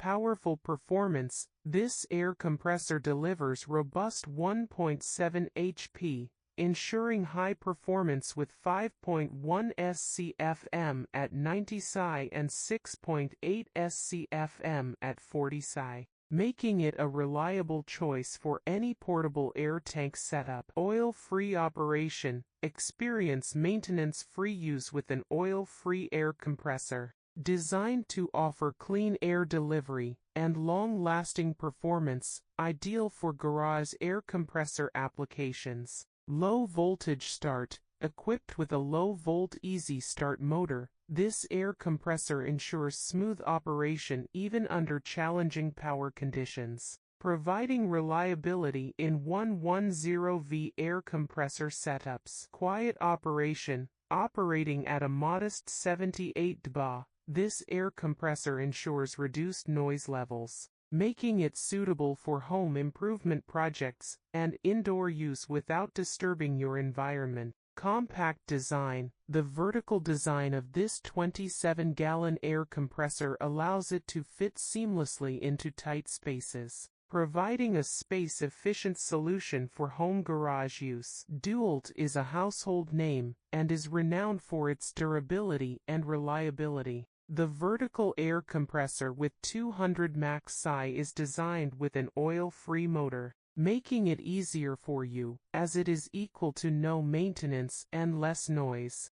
Powerful performance. This air compressor delivers robust 1.7 HP, ensuring high performance with 5.1 SCFM at 90 psi and 6.8 SCFM at 40 psi, making it a reliable choice for any portable air tank setup. Oil-free operation. Experience maintenance-free use with an oil-free air compressor. Designed to offer clean air delivery and long-lasting performance, ideal for garage air compressor applications. Low voltage start. Equipped with a low-volt easy start motor, this air compressor ensures smooth operation even under challenging power conditions, providing reliability in 110V air compressor setups. Quiet operation. Operating at a modest 78 dBA, this air compressor ensures reduced noise levels, making it suitable for home improvement projects and indoor use without disturbing your environment. Compact design. The vertical design of this 27-gallon air compressor allows it to fit seamlessly into tight spaces, providing a space-efficient solution for home garage use. DEWALT is a household name and is renowned for its durability and reliability. The vertical air compressor with 200 max psi is designed with an oil-free motor, making it easier for you, as it is equal to no maintenance and less noise.